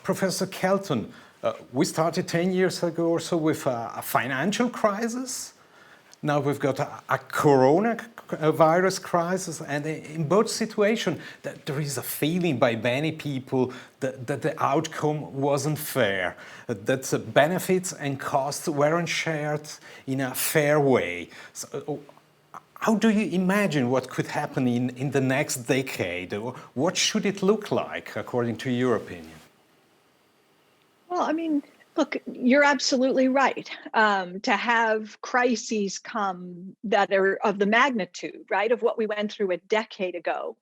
Professor Kelton, we started 10 years ago or so with a financial crisis. Now we've got a coronavirus crisis, and in both situations, there is a feeling by many people that the outcome wasn't fair, that the benefits and costs weren't shared in a fair way. So, how do you imagine what could happen in the next decade? What should it look like, according to your opinion? Well, I mean, look, you're absolutely right. To have crises come that are of the magnitude, right, of what we went through a decade ago,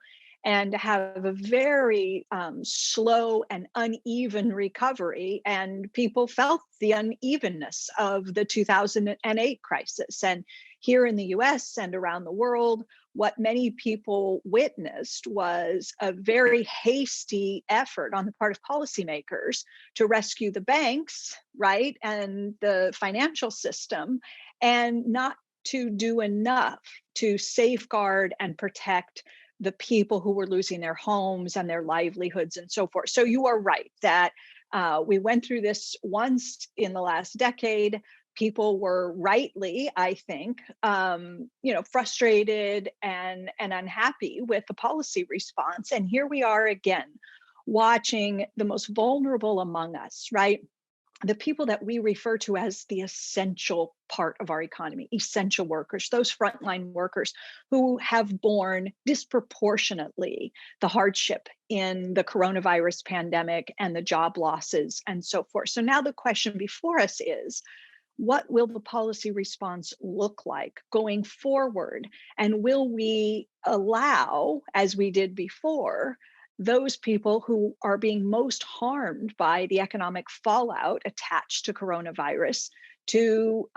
and to have a very slow and uneven recovery. And people felt the unevenness of the 2008 crisis. And here in the US and around the world, what many people witnessed was a very hasty effort on the part of policymakers to rescue the banks, right, and the financial system, and not to do enough to safeguard and protect the people who were losing their homes and their livelihoods and so forth. So you are right that we went through this once in the last decade. People were rightly, I think, frustrated and unhappy with the policy response. And here we are again, watching the most vulnerable among us, right? The people that we refer to as the essential part of our economy, essential workers, those frontline workers who have borne disproportionately the hardship in the coronavirus pandemic and the job losses and so forth. So now the question before us is, what will the policy response look like going forward? And will we allow, as we did before, those people who are being most harmed by the economic fallout attached to coronavirus to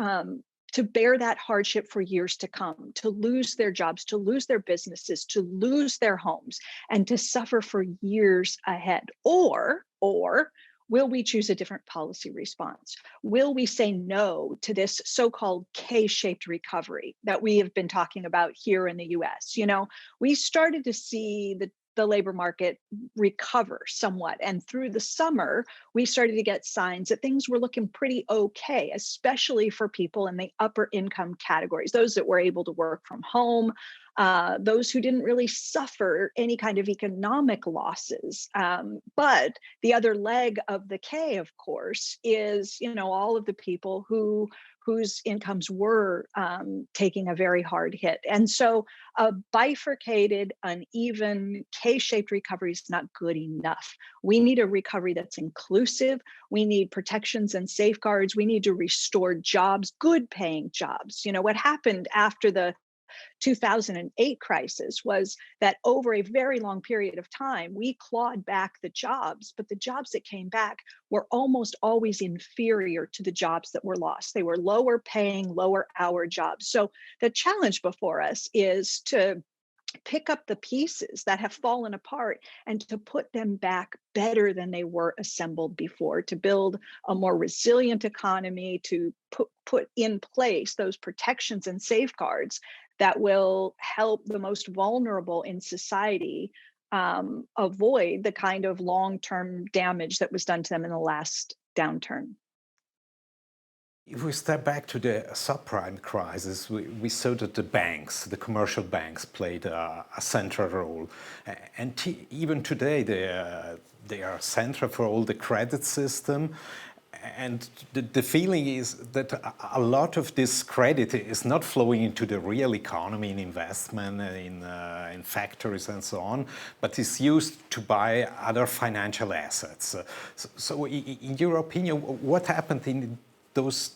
bear that hardship for years to come, to lose their jobs, to lose their businesses, to lose their homes, and to suffer for years ahead? Or will we choose a different policy response? Will we say no to this so-called K-shaped recovery that we have been talking about here in the US? You know, we started to see the labor market recover somewhat. And through the summer, we started to get signs that things were looking pretty okay, especially for people in the upper income categories, those that were able to work from home, those who didn't really suffer any kind of economic losses. But the other leg of the K, of course, is, all of the people whose incomes were taking a very hard hit. And so a bifurcated, uneven, K-shaped recovery is not good enough. We need a recovery that's inclusive. We need protections and safeguards. We need to restore jobs, good paying jobs. What happened after the 2008 crisis was that over a very long period of time, we clawed back the jobs, but the jobs that came back were almost always inferior to the jobs that were lost. They were lower paying, lower hour jobs. So the challenge before us is to pick up the pieces that have fallen apart and to put them back better than they were assembled before, to build a more resilient economy, to put in place those protections and safeguards that will help the most vulnerable in society avoid the kind of long-term damage that was done to them in the last downturn. If we step back to the subprime crisis, we saw that the commercial banks played a central role. And even today, they are central for all the credit system. And the feeling is that a lot of this credit is not flowing into the real economy, in investment, in factories and so on, but is used to buy other financial assets. So in your opinion, what happened in those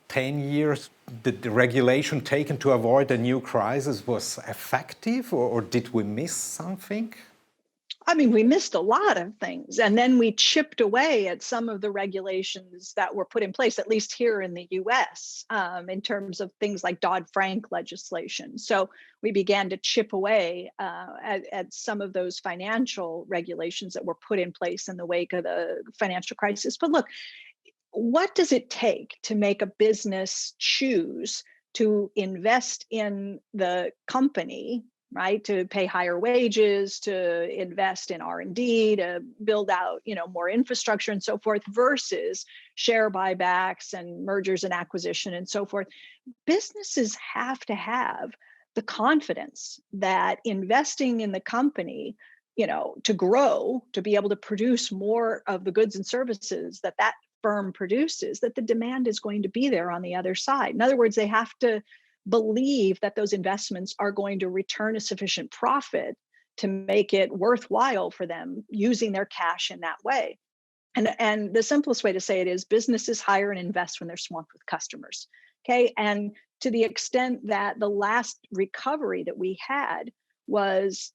10 years? Did the regulation taken to avoid a new crisis was effective, or did we miss something? I mean, we missed a lot of things, and then we chipped away at some of the regulations that were put in place, at least here in the US, in terms of things like Dodd-Frank legislation. So we began to chip away at some of those financial regulations that were put in place in the wake of the financial crisis. But look, what does it take to make a business choose to invest in the company right? To pay higher wages, to invest in R&D, to build out, more infrastructure and so forth, versus share buybacks and mergers and acquisition and so forth. Businesses have to have the confidence that investing in the company, to grow, to be able to produce more of the goods and services that firm produces, that the demand is going to be there on the other side. In other words, they have to believe that those investments are going to return a sufficient profit to make it worthwhile for them using their cash in that way. And the simplest way to say it is businesses hire and invest when they're swamped with customers. Okay. And to the extent that the last recovery that we had was,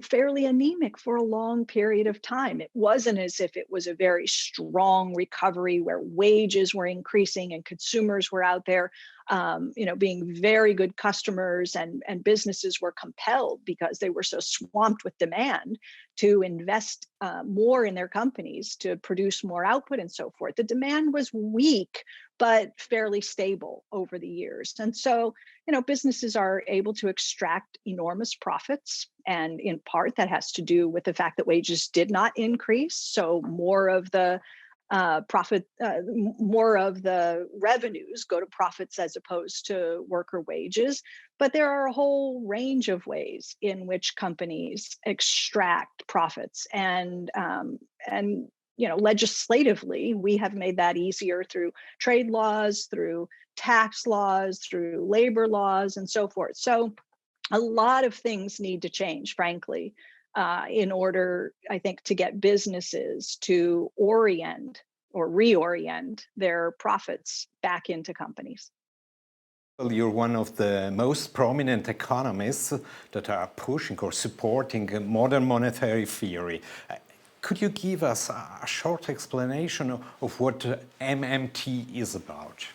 fairly anemic for a long period of time. It wasn't as if it was a very strong recovery where wages were increasing and consumers were out there, being very good customers, and businesses were compelled because they were so swamped with demand to invest more in their companies to produce more output and so forth. The demand was weak, but fairly stable over the years. And so, businesses are able to extract enormous profits. And in part, that has to do with the fact that wages did not increase. So more of the more of the revenues go to profits as opposed to worker wages. But there are a whole range of ways in which companies extract profits, and legislatively, we have made that easier through trade laws, through tax laws, through labor laws, and so forth. So a lot of things need to change, frankly, in order, I think, to get businesses to orient or reorient their profits back into companies. Well, you're one of the most prominent economists that are pushing or supporting modern monetary theory. Could you give us a short explanation of what MMT is about?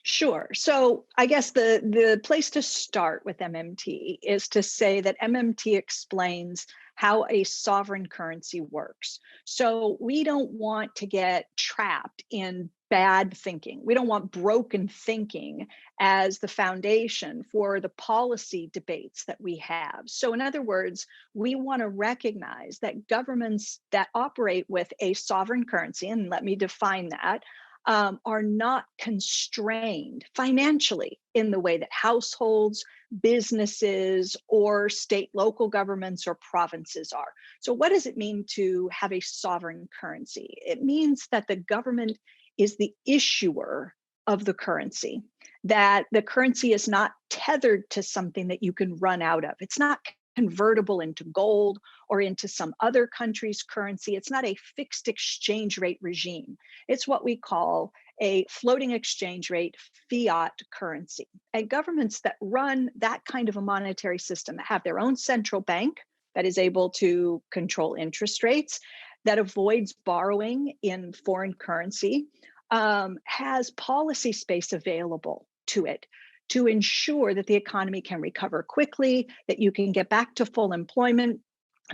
Sure. So I guess the place to start with MMT is to say that MMT explains how a sovereign currency works. So we don't want to get trapped in bad thinking. We don't want broken thinking as the foundation for the policy debates that we have. So in other words, we want to recognize that governments that operate with a sovereign currency, and let me define that, are not constrained financially in the way that households, businesses, or state local governments or provinces are. So, what does it mean to have a sovereign currency? It means that the government is the issuer of the currency, that the currency is not tethered to something that you can run out of. It's not convertible into gold or into some other country's currency. It's not a fixed exchange rate regime. It's what we call a floating exchange rate fiat currency. And governments that run that kind of a monetary system, that have their own central bank that is able to control interest rates, that avoids borrowing in foreign currency, has policy space available to it to ensure that the economy can recover quickly, that you can get back to full employment,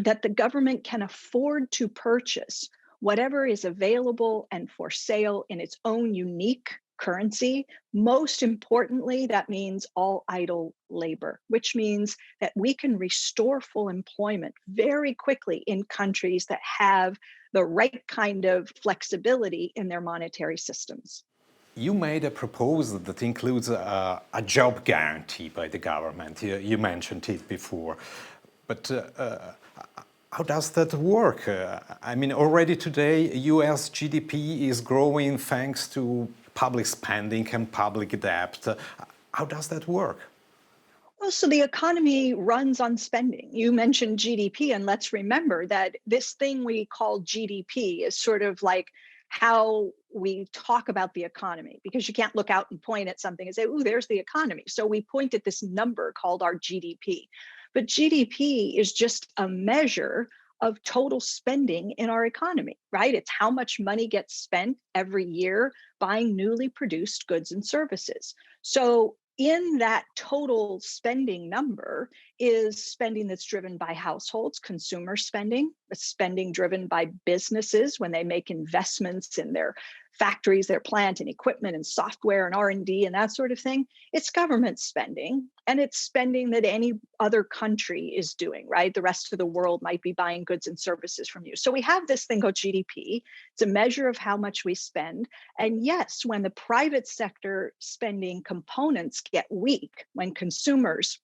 that the government can afford to purchase whatever is available and for sale in its own unique currency. Most importantly, that means all idle labor, which means that we can restore full employment very quickly in countries that have the right kind of flexibility in their monetary systems. You made a proposal that includes a job guarantee by the government. You mentioned it before. But how does that work? I mean, already today, US GDP is growing thanks to public spending and public debt. How does that work? Well, so the economy runs on spending. You mentioned GDP, and let's remember that this thing we call GDP is sort of like how we talk about the economy, because you can't look out and point at something and say, "Ooh, there's the economy." So we point at this number called our GDP. But GDP is just a measure of total spending in our economy, right? It's how much money gets spent every year buying newly produced goods and services. So in that total spending number is spending that's driven by households, consumer spending, spending driven by businesses when they make investments in their factories, their plant and equipment and software and R&D and that sort of thing. It's government spending, and it's spending that any other country is doing, right? The rest of the world might be buying goods and services from you. So we have this thing called GDP. It's a measure of how much we spend. And yes, when the private sector spending components get weak, when consumers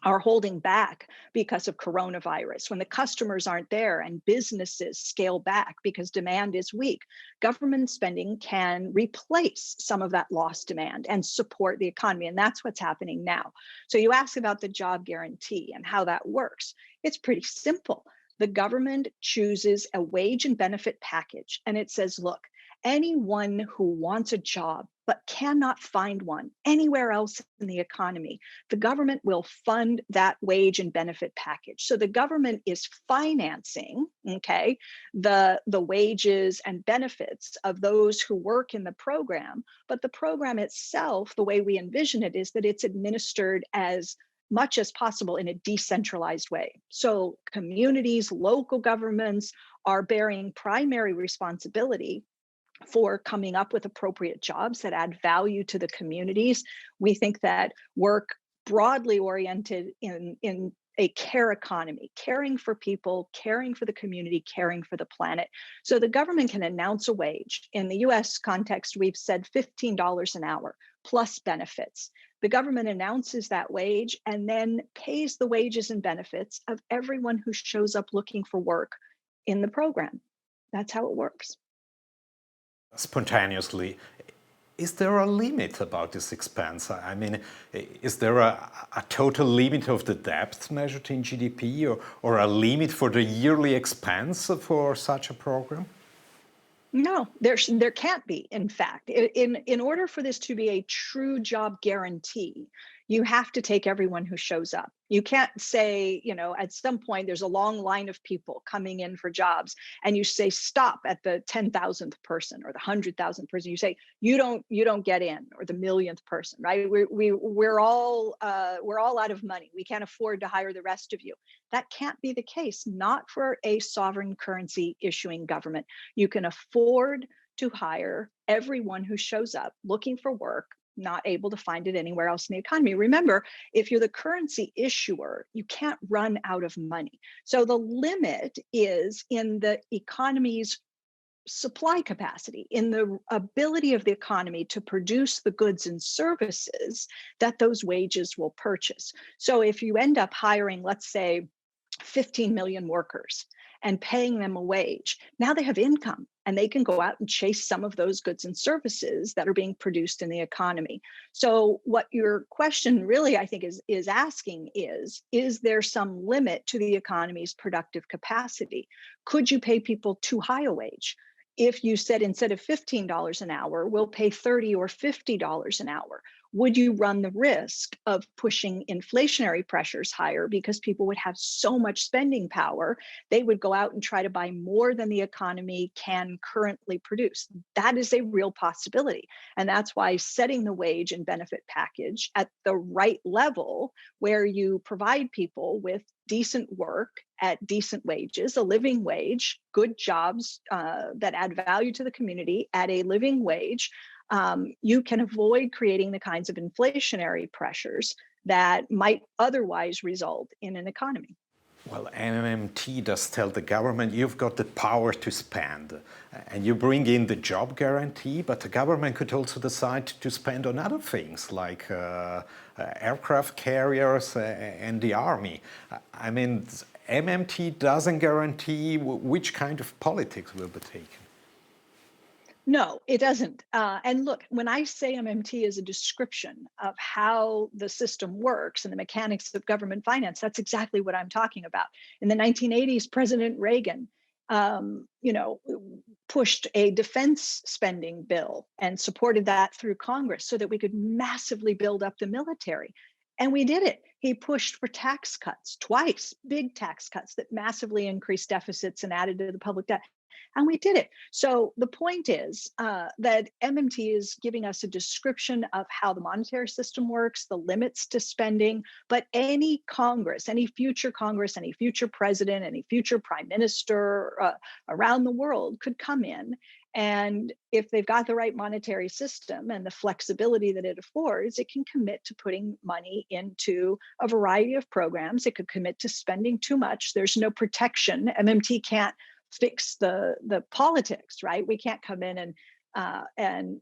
are holding back because of coronavirus, when the customers aren't there and businesses scale back because demand is weak, government spending can replace some of that lost demand and support the economy. And that's what's happening now. So you ask about the job guarantee and how that works. It's pretty simple. The government chooses a wage and benefit package, and it says, look, anyone who wants a job but cannot find one anywhere else in the economy, the government will fund that wage and benefit package. So the government is financing, okay, the wages and benefits of those who work in the program. But the program itself, the way we envision it, is that it's administered as much as possible in a decentralized way. So communities, local governments are bearing primary responsibility for coming up with appropriate jobs that add value to the communities. We think that work broadly oriented in a care economy, caring for people, caring for the community, caring for the planet. So the government can announce a wage. In the US context, we've said $15 an hour plus benefits. The government announces that wage and then pays the wages and benefits of everyone who shows up looking for work in the program. That's how it works. Spontaneously. Is there a limit about this expense? I mean, is there a total limit of the debt measured in GDP, or a limit for the yearly expense for such a program? No, there can't be. In fact, in order for this to be a true job guarantee, you have to take everyone who shows up. You can't say, at some point there's a long line of people coming in for jobs, and you say stop at the 10,000th person or the 100,000th person. You say you don't get in, or the millionth person, right? We're all out of money. We can't afford to hire the rest of you. That can't be the case. Not for a sovereign currency issuing government. You can afford to hire everyone who shows up looking for work, not able to find it anywhere else in the economy. Remember, if you're the currency issuer, you can't run out of money. So the limit is in the economy's supply capacity, in the ability of the economy to produce the goods and services that those wages will purchase. So if you end up hiring, let's say, 15 million workers and paying them a wage, now they have income and they can go out and chase some of those goods and services that are being produced in the economy. So what your question really, I think, is asking is there some limit to the economy's productive capacity? Could you pay people too high a wage? If you said instead of $15 an hour, we'll pay $30 or $50 an hour, would you run the risk of pushing inflationary pressures higher because people would have so much spending power, they would go out and try to buy more than the economy can currently produce? That is a real possibility. And that's why setting the wage and benefit package at the right level, where you provide people with decent work at decent wages, a living wage, good jobs that add value to the community at a living wage, you can avoid creating the kinds of inflationary pressures that might otherwise result in an economy. Well, MMT does tell the government you've got the power to spend, and you bring in the job guarantee, but the government could also decide to spend on other things like aircraft carriers and the army. I mean, MMT doesn't guarantee which kind of politics will be taken. No, it doesn't. And look, when I say MMT is a description of how the system works and the mechanics of government finance, that's exactly what I'm talking about. In the 1980s, President Reagan, pushed a defense spending bill and supported that through Congress so that we could massively build up the military. And we did it. He pushed for tax cuts twice, big tax cuts that massively increased deficits and added to the public debt. and we did it. So the point is that MMT is giving us a description of how the monetary system works, the limits to spending, but any Congress, any future president, any future prime minister around the world could come in. And if they've got the right monetary system and the flexibility that it affords, it can commit to putting money into a variety of programs. It could commit to spending too much. There's no protection. MMT can't fix the politics, right? We can't come in and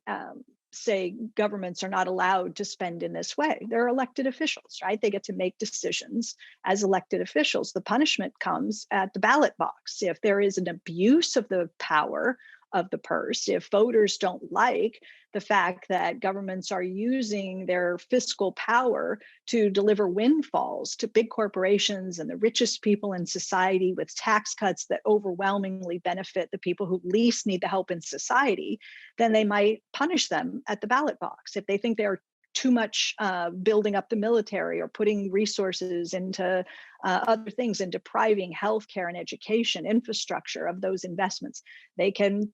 say governments are not allowed to spend in this way. They're elected officials, right? They get to make decisions as elected officials. The punishment comes at the ballot box. If there is an abuse of the power of the purse, if voters don't like the fact that governments are using their fiscal power to deliver windfalls to big corporations and the richest people in society with tax cuts that overwhelmingly benefit the people who least need the help in society, then they might punish them at the ballot box. If they think they're too much building up the military or putting resources into other things and depriving healthcare and education infrastructure of those investments, they can,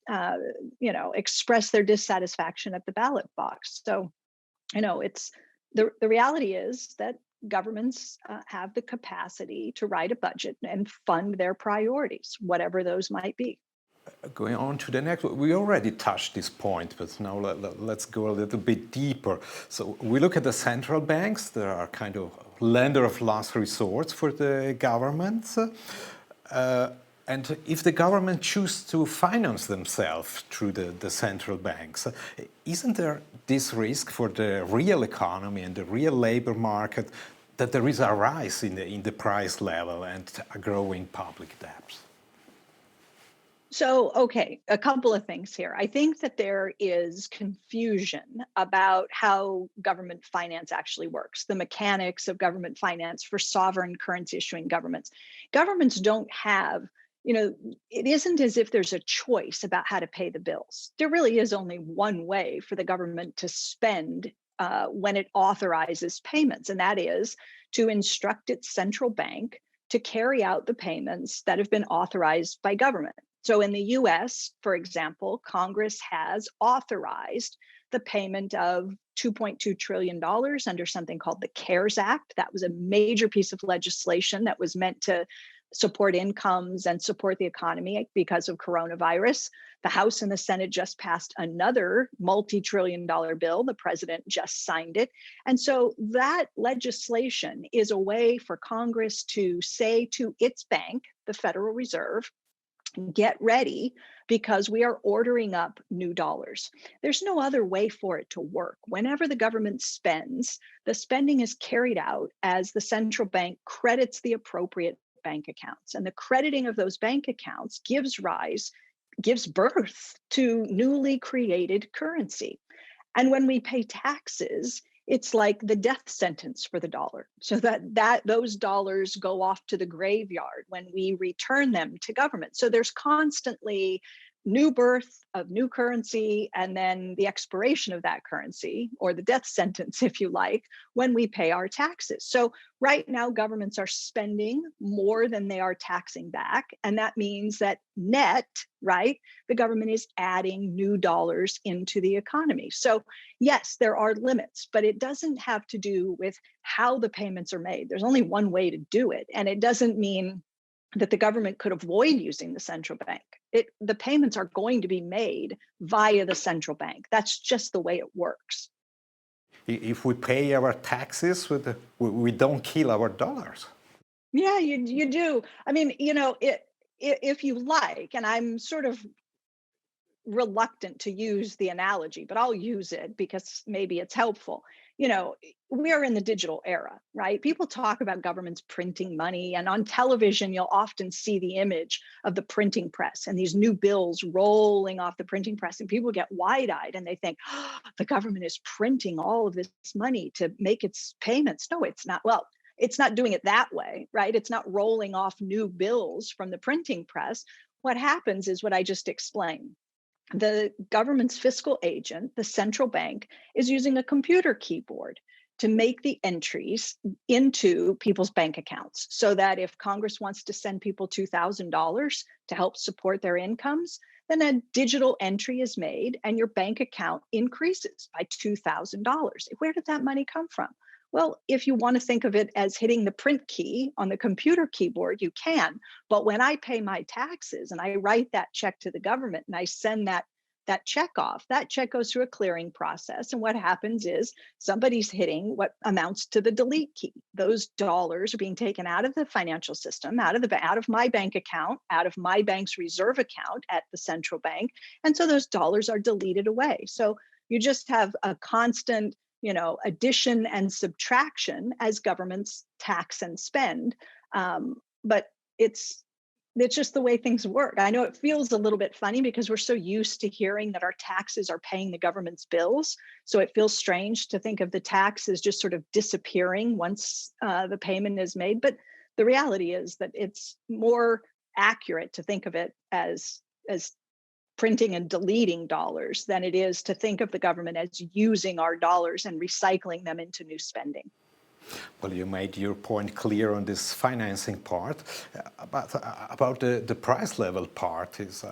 express their dissatisfaction at the ballot box. So, it's the reality is that governments have the capacity to write a budget and fund their priorities, whatever those might be. Going on to the next, we already touched this point, but now let's go a little bit deeper. So we look at the central banks. They are kind of lender of last resort for the governments. And if the government choose to finance themselves through the central banks, isn't there this risk for the real economy and the real labor market that there is a rise in the price level and a growing public debt? So, okay, a couple of things here. I think that there is confusion about how government finance actually works, the mechanics of government finance for sovereign currency issuing governments. Governments don't have, it isn't as if there's a choice about how to pay the bills. There really is only one way for the government to spend when it authorizes payments, and that is to instruct its central bank to carry out the payments that have been authorized by government. So in the US, for example, Congress has authorized the payment of $2.2 trillion under something called the CARES Act. That was a major piece of legislation that was meant to support incomes and support the economy because of coronavirus. The House and the Senate just passed another multi-trillion-dollar bill. The president just signed it. And so that legislation is a way for Congress to say to its bank, the Federal Reserve, get ready because we are ordering up new dollars. There's no other way for it to work. Whenever the government spends, the spending is carried out as the central bank credits the appropriate bank accounts. And the crediting of those bank accounts gives birth to newly created currency. And when we pay taxes, it's like the death sentence for the dollar. So that those dollars go off to the graveyard when we return them to government. So there's constantly new birth of new currency and then the expiration of that currency, or the death sentence, if you like, when we pay our taxes. So right now, governments are spending more than they are taxing back. And that means that net, right, the government is adding new dollars into the economy. So yes, there are limits, but it doesn't have to do with how the payments are made. There's only one way to do it. And it doesn't mean that the government could avoid using the central bank. The payments are going to be made via the central bank. That's just the way it works. If we pay our taxes, we don't kill our dollars. Yeah, you do. I mean, if you like, and I'm sort of reluctant to use the analogy, but I'll use it because maybe it's helpful. We are in the digital era, right? People talk about governments printing money, and on television, you'll often see the image of the printing press and these new bills rolling off the printing press, and people get wide-eyed and they think, oh, the government is printing all of this money to make its payments. No, it's not. Well, it's not doing it that way, right? It's not rolling off new bills from the printing press. What happens is what I just explained. The government's fiscal agent, the central bank, is using a computer keyboard to make the entries into people's bank accounts so that if Congress wants to send people $2,000 to help support their incomes, then a digital entry is made and your bank account increases by $2,000. Where did that money come from? Well, if you want to think of it as hitting the print key on the computer keyboard, you can. But when I pay my taxes and I write that check to the government and I send that check off, that check goes through a clearing process. And what happens is somebody's hitting what amounts to the delete key. Those dollars are being taken out of the financial system, out of my bank account, out of my bank's reserve account at the central bank. And so those dollars are deleted away. So you just have a constant, addition and subtraction as governments tax and spend. But it's just the way things work. I know it feels a little bit funny because we're so used to hearing that our taxes are paying the government's bills. So it feels strange to think of the tax as just sort of disappearing once the payment is made. But the reality is that it's more accurate to think of it as printing and deleting dollars than it is to think of the government as using our dollars and recycling them into new spending. Well, you made your point clear on this financing part, but about the price level part is,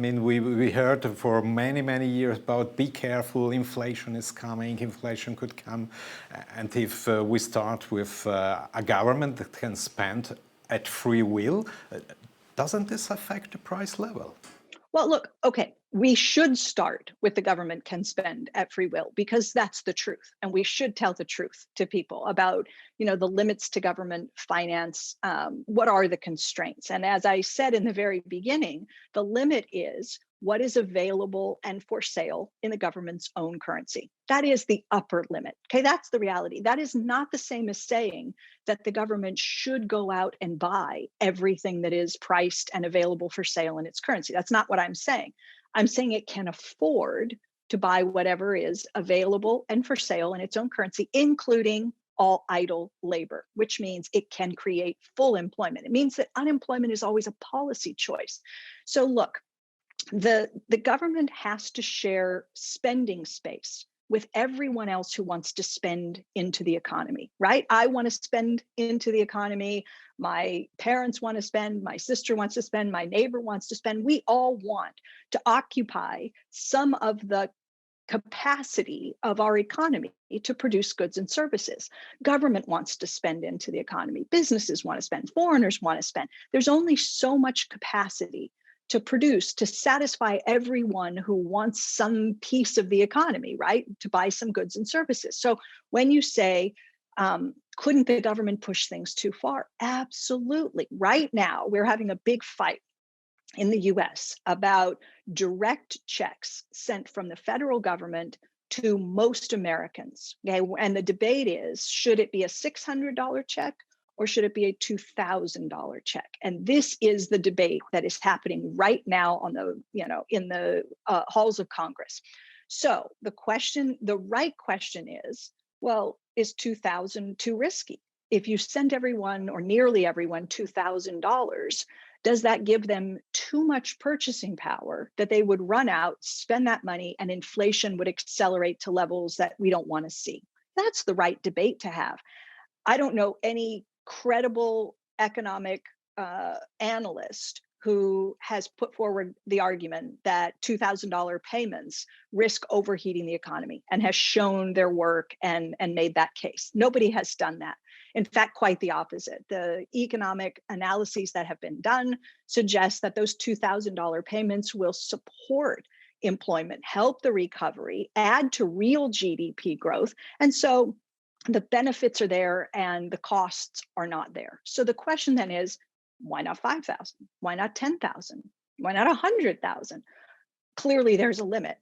we heard for many, many years about be careful, inflation is coming, inflation could come, and if we start with a government that can spend at free will, doesn't this affect the price level? Well, look, okay, we should start with the government can spend at free will because that's the truth. And we should tell the truth to people about, the limits to government finance. What are the constraints? And as I said in the very beginning, the limit is what is available and for sale in the government's own currency. That is the upper limit. Okay, that's the reality. That is not the same as saying that the government should go out and buy everything that is priced and available for sale in its currency. That's not what I'm saying. I'm saying it can afford to buy whatever is available and for sale in its own currency, including all idle labor, which means it can create full employment. It means that unemployment is always a policy choice. So look, the government has to share spending space with everyone else who wants to spend into the economy, right? I want to spend into the economy. My parents want to spend. My sister wants to spend. My neighbor wants to spend. We all want to occupy some of the capacity of our economy to produce goods and services. Government wants to spend into the economy. Businesses want to spend. Foreigners want to spend. There's only so much capacity to produce, to satisfy everyone who wants some piece of the economy, right? To buy some goods and services. So when you say, couldn't the government push things too far? Absolutely. Right now, we're having a big fight in the US about direct checks sent from the federal government to most Americans. Okay? And the debate is, should it be a $600 check or should it be a $2,000 check? And this is the debate that is happening right now on in the halls of Congress. So the right question is, well, is 2,000 too risky? If you send everyone or nearly everyone $2,000, does that give them too much purchasing power that they would run out, spend that money, and inflation would accelerate to levels that we don't want to see? That's the right debate to have. I don't know any credible economic analyst who has put forward the argument that $2,000 payments risk overheating the economy and has shown their work and made that case. Nobody has done that. In fact, quite the opposite. The economic analyses that have been done suggest that those $2,000 payments will support employment, help the recovery, add to real GDP growth. And so the benefits are there and the costs are not there. So the question then is, why not 5,000? Why not 10,000? Why not 100,000? Clearly there's a limit.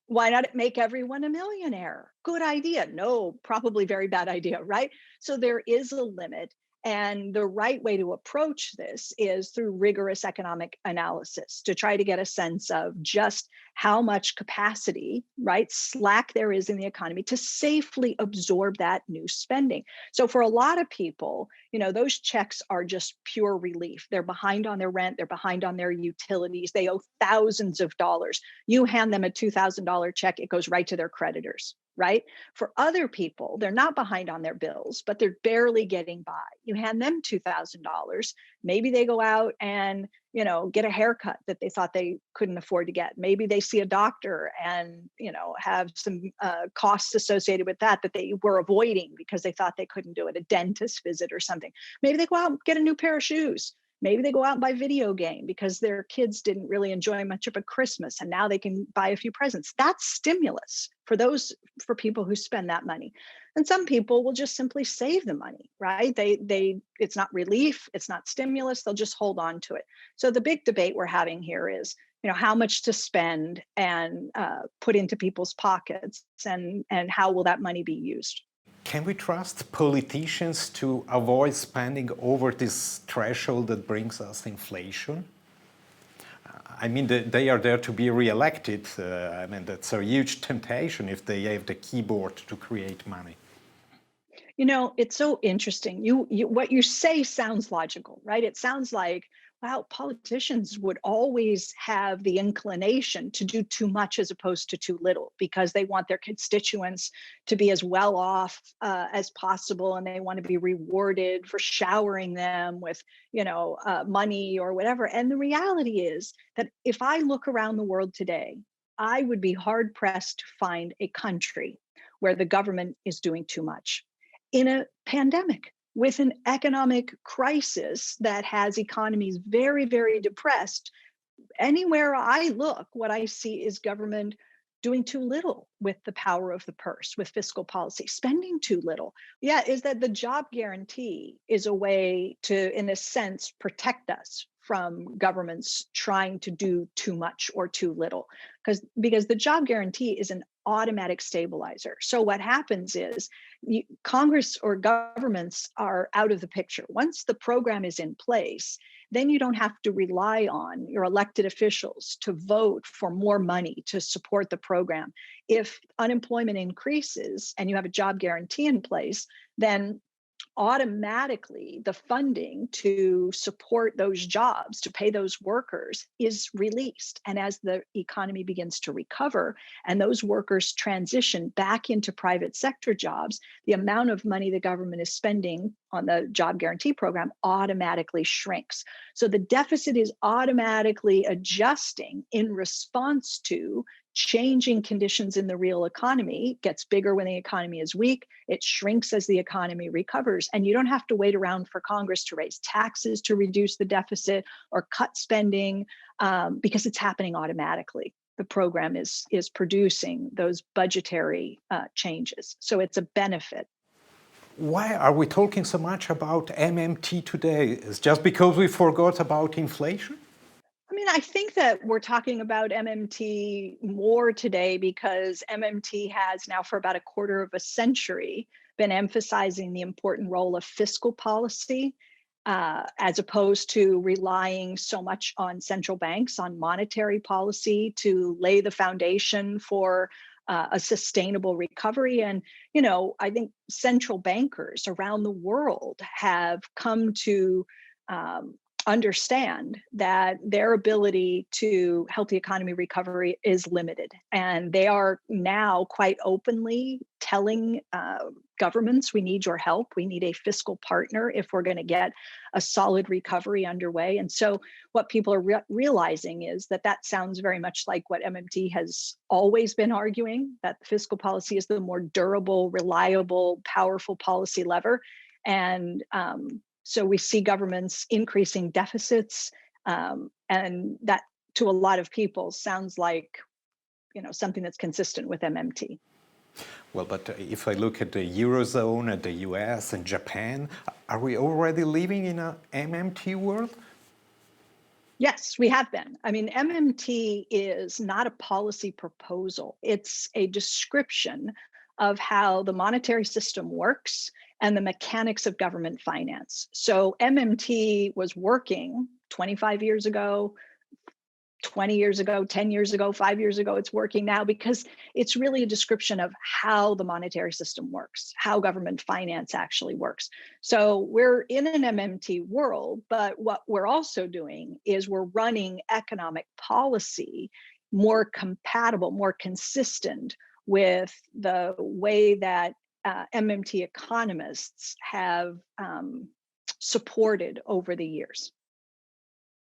Why not make everyone a millionaire? Good idea. No, probably very bad idea, right? So there is a limit. And the right way to approach this is through rigorous economic analysis to try to get a sense of just how much capacity, right, slack there is in the economy to safely absorb that new spending. So for a lot of people, those checks are just pure relief. They're behind on their rent. They're behind on their utilities. They owe thousands of dollars. You hand them a $2,000 check, it goes right to their creditors. right? For other people, they're not behind on their bills, but they're barely getting by. You hand them $2,000, maybe they go out and, get a haircut that they thought they couldn't afford to get. Maybe they see a doctor and, have some costs associated with that they were avoiding because they thought they couldn't do it, a dentist visit or something. Maybe they go out and get a new pair of shoes. Maybe they go out and buy video game because their kids didn't really enjoy much of a Christmas and now they can buy a few presents. That's stimulus for people who spend that money. And some people will just simply save the money, right? It's not relief, it's not stimulus, they'll just hold on to it. So the big debate we're having here is, how much to spend and put into people's pockets, and how will that money be used? Can we trust politicians to avoid spending over this threshold that brings us inflation? I mean, they are there to be re-elected. I mean, that's a huge temptation if they have the keyboard to create money. It's so interesting. You what you say sounds logical, right? It sounds like, wow, politicians would always have the inclination to do too much as opposed to too little because they want their constituents to be as well off as possible, and they want to be rewarded for showering them with, money or whatever. And the reality is that if I look around the world today, I would be hard pressed to find a country where the government is doing too much in a pandemic with an economic crisis that has economies very, very depressed. Anywhere I look, what I see is government doing too little with the power of the purse, with fiscal policy, spending too little. Yeah, is that the job guarantee is a way to, in a sense, protect us from governments trying to do too much or too little, because the job guarantee is an automatic stabilizer. So what happens is Congress or governments are out of the picture. Once the program is in place, then you don't have to rely on your elected officials to vote for more money to support the program. If unemployment increases and you have a job guarantee in place, then automatically the funding to support those jobs, to pay those workers, is released. And as the economy begins to recover and those workers transition back into private sector jobs, the amount of money the government is spending on the job guarantee program automatically shrinks. So the deficit is automatically adjusting in response to changing conditions in the real economy. It gets bigger when the economy is weak. It shrinks as the economy recovers. And you don't have to wait around for Congress to raise taxes to reduce the deficit or cut spending because it's happening automatically. The program is producing those budgetary changes. So it's a benefit. Why are we talking so much about MMT today? Is just because we forgot about inflation? I mean, I think that we're talking about MMT more today because MMT has now for about a quarter of a century been emphasizing the important role of fiscal policy as opposed to relying so much on central banks, on monetary policy to lay the foundation for a sustainable recovery. And, I think central bankers around the world have come to understand that their ability to help the economy recovery is limited. And they are now quite openly telling governments, we need your help. We need a fiscal partner if we're going to get a solid recovery underway. And so what people are realizing is that sounds very much like what MMT has always been arguing, that fiscal policy is the more durable, reliable, powerful policy lever. And so we see governments increasing deficits, and that to a lot of people sounds like, something that's consistent with MMT. Well, but if I look at the Eurozone, at the US and Japan, are we already living in a MMT world? Yes, we have been. I mean, MMT is not a policy proposal. It's a description of how the monetary system works and the mechanics of government finance. So MMT was working 25 years ago, 20 years ago, 10 years ago, 5 years ago. It's working now because it's really a description of how the monetary system works, how government finance actually works. So we're in an MMT world, but what we're also doing is we're running economic policy more compatible, more consistent with the way that MMT economists have supported over the years.